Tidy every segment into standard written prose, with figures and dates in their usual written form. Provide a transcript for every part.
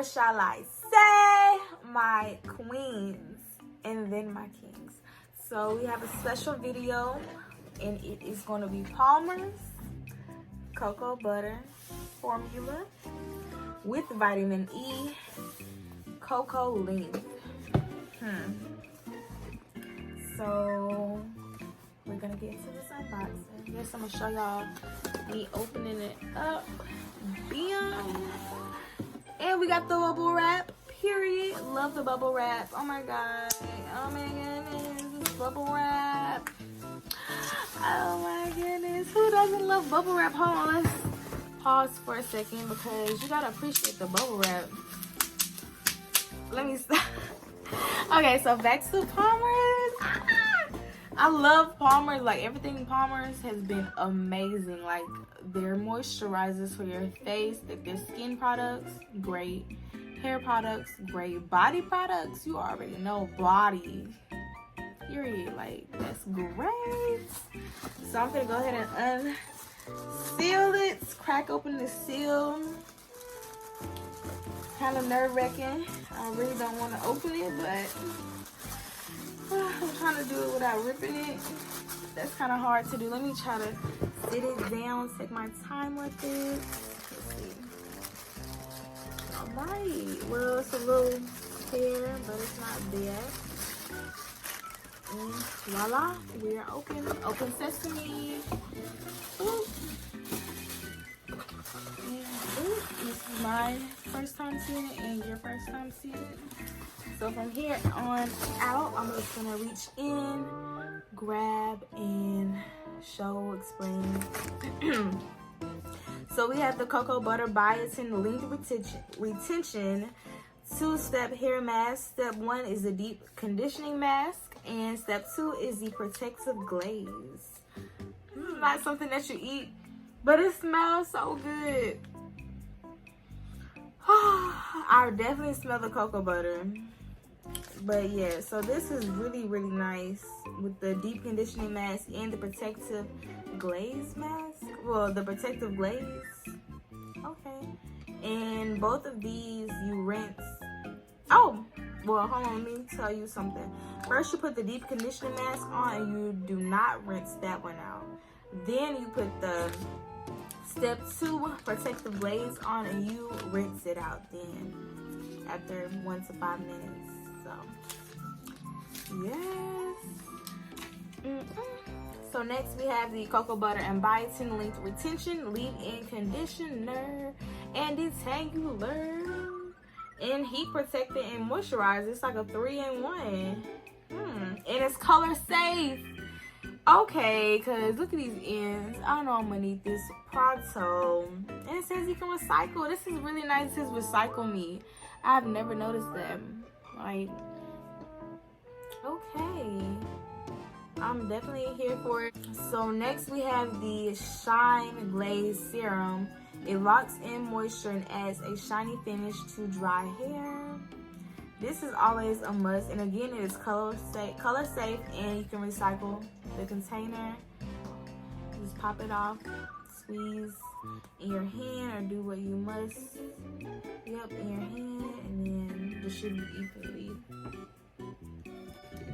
or shall I say my queens and then my kings. So we have a special video, and it is going to be Palmer's cocoa butter formula with vitamin E cocoa leaf. So we're gonna get into this unboxing. Yes, I'm gonna show y'all me opening it up. Bam. And we got the bubble wrap, period. Love the bubble wrap. Oh my god. Oh my goodness. This bubble wrap. Oh my goodness. Who doesn't love bubble wrap? Hold on, let's pause for a second because you gotta appreciate the bubble wrap. Let me stop. Okay, so back to Palmer's. I love Palmer's. Like, everything Palmer's has been amazing. Like, their moisturizers for your face, their skin products, great. Hair products, great. Body products, you already know, body, period. Like, that's great. So I'm gonna go ahead and unseal it. Crack open the seal. Kind of nerve-wracking. I really don't want to open it, but I'm trying to do it without ripping it. That's kind of hard to do. Let me try to sit it down, take my time with it. Let's see. Alright. Well, it's a little tear, but it's not bad. And voila, we are open. Open sesame. Ooh. This is my first time seeing it and your first time seeing it. So from here on out, I'm just gonna reach in, grab, and show, explain. So we have the Cocoa Butter Biotin Length Retention 2-step hair mask. Step 1 is the deep conditioning mask, and step 2 is the protective glaze. This is not something that you eat, but it smells so good. I definitely smell the cocoa butter. But yeah, so this is really, really nice with the deep conditioning mask and the protective glaze mask. Well, the protective glaze. Okay. And both of these you rinse. Oh, well, hold on, let me tell you something. First, you put the deep conditioning mask on and you do not rinse that one out. Then you put the step 2 protective glaze on and you rinse it out then after 1 to 5 minutes. So yes. So next we have the Cocoa Butter and Biotin Length Retention Leave-In Conditioner and Detangler and Heat Protector and Moisturizer. It's like a 3-in-1. And it's color safe. Okay, because look at these ends. I don't know, I'm going to need this pronto. And it says you can recycle. This is really nice. It says recycle me. I've never noticed them. Like, okay. I'm definitely here for it. So next we have the Shine Glaze Serum. It locks in moisture and adds a shiny finish to dry hair. This is always a must, and again, it is color safe, and you can recycle the container. Just pop it off, squeeze in your hand, or do what you must. Yep, in your hand, and then distribute equally.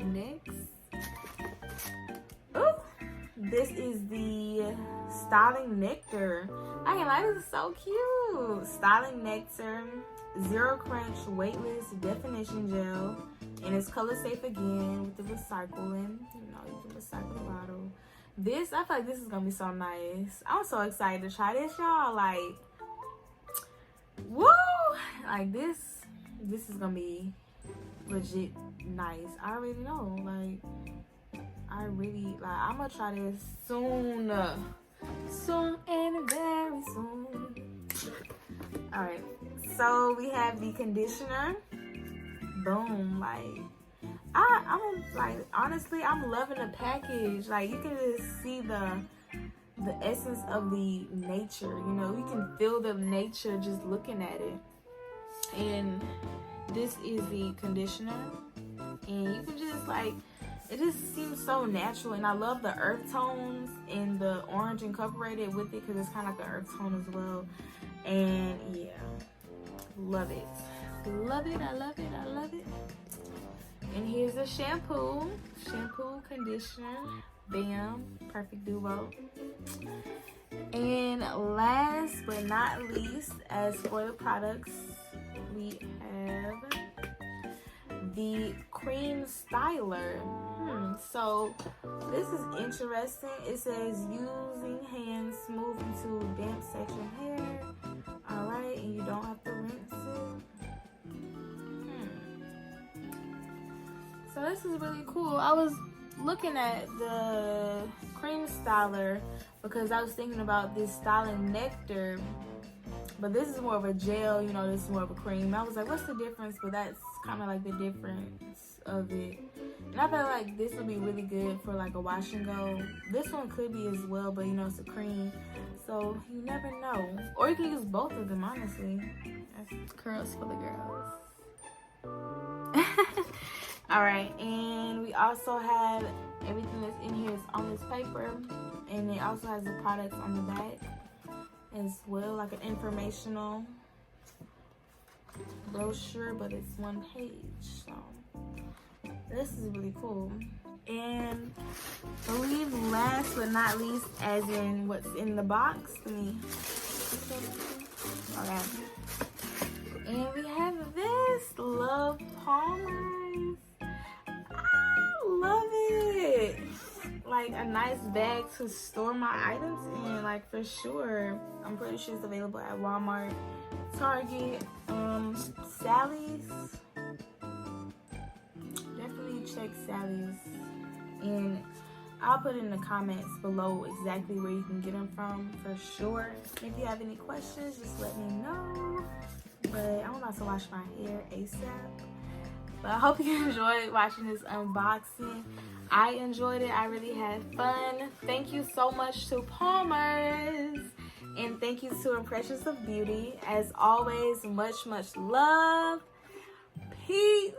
Next, this is the Styling Nectar. I can lie, this is so cute. Styling Nectar. Zero Crunch Weightless Definition Gel, and it's color safe again with the recycling. You know, you can recycle the bottle. This, I feel like this is gonna be so nice. I'm so excited to try this, y'all. Like, woo! Like, this is gonna be legit nice. I already know. Like, I'm gonna try this soon. Soon and very soon. Alright. So we have the conditioner. Boom. Like, I'm like, honestly, I'm loving the package. Like, you can just see the essence of the nature. You know, you can feel the nature just looking at it. And this is the conditioner, and you can just like, it just seems so natural. And I love the earth tones and the orange incorporated with it because it's kind of like an earth tone as well. And yeah, love it. Love it, I love it, I love it. And here's the shampoo, conditioner, bam, perfect duo. And last but not least, as for the products, we have the cream styler. So this is interesting. It says using hands smooth into damp section hair. All right, and you don't have to rinse it. So this is really cool. I was looking at the cream styler because I was thinking about this styling nectar, but this is more of a gel, you know, this is more of a cream. I was like, what's the difference? But that's kind of like the difference of it. And I feel like this would be really good for like a wash and go. This one could be as well, but you know, it's a cream, so you never know. Or you can use both of them, honestly. That's curls for the girls. All right, and we also have everything that's in here is on this paper, and it also has the products on the back as well, like an informational brochure, but it's one page. So this is really cool. And I believe last but not least, as in what's in the box, okay. And we have this Love Palmers. I love it. Like a nice bag to store my items in, like for sure. I'm pretty sure it's available at Walmart, Target, Sally's. Definitely check Sally's, and I'll put in the comments below exactly where you can get them from for sure. If you have any questions, just let me know. But I'm about to wash my hair ASAP. But I hope you enjoyed watching this unboxing. I enjoyed it. I really had fun. Thank you so much to Palmers. And thank you to Impressions of Beauty. As always, much, much love. Peace.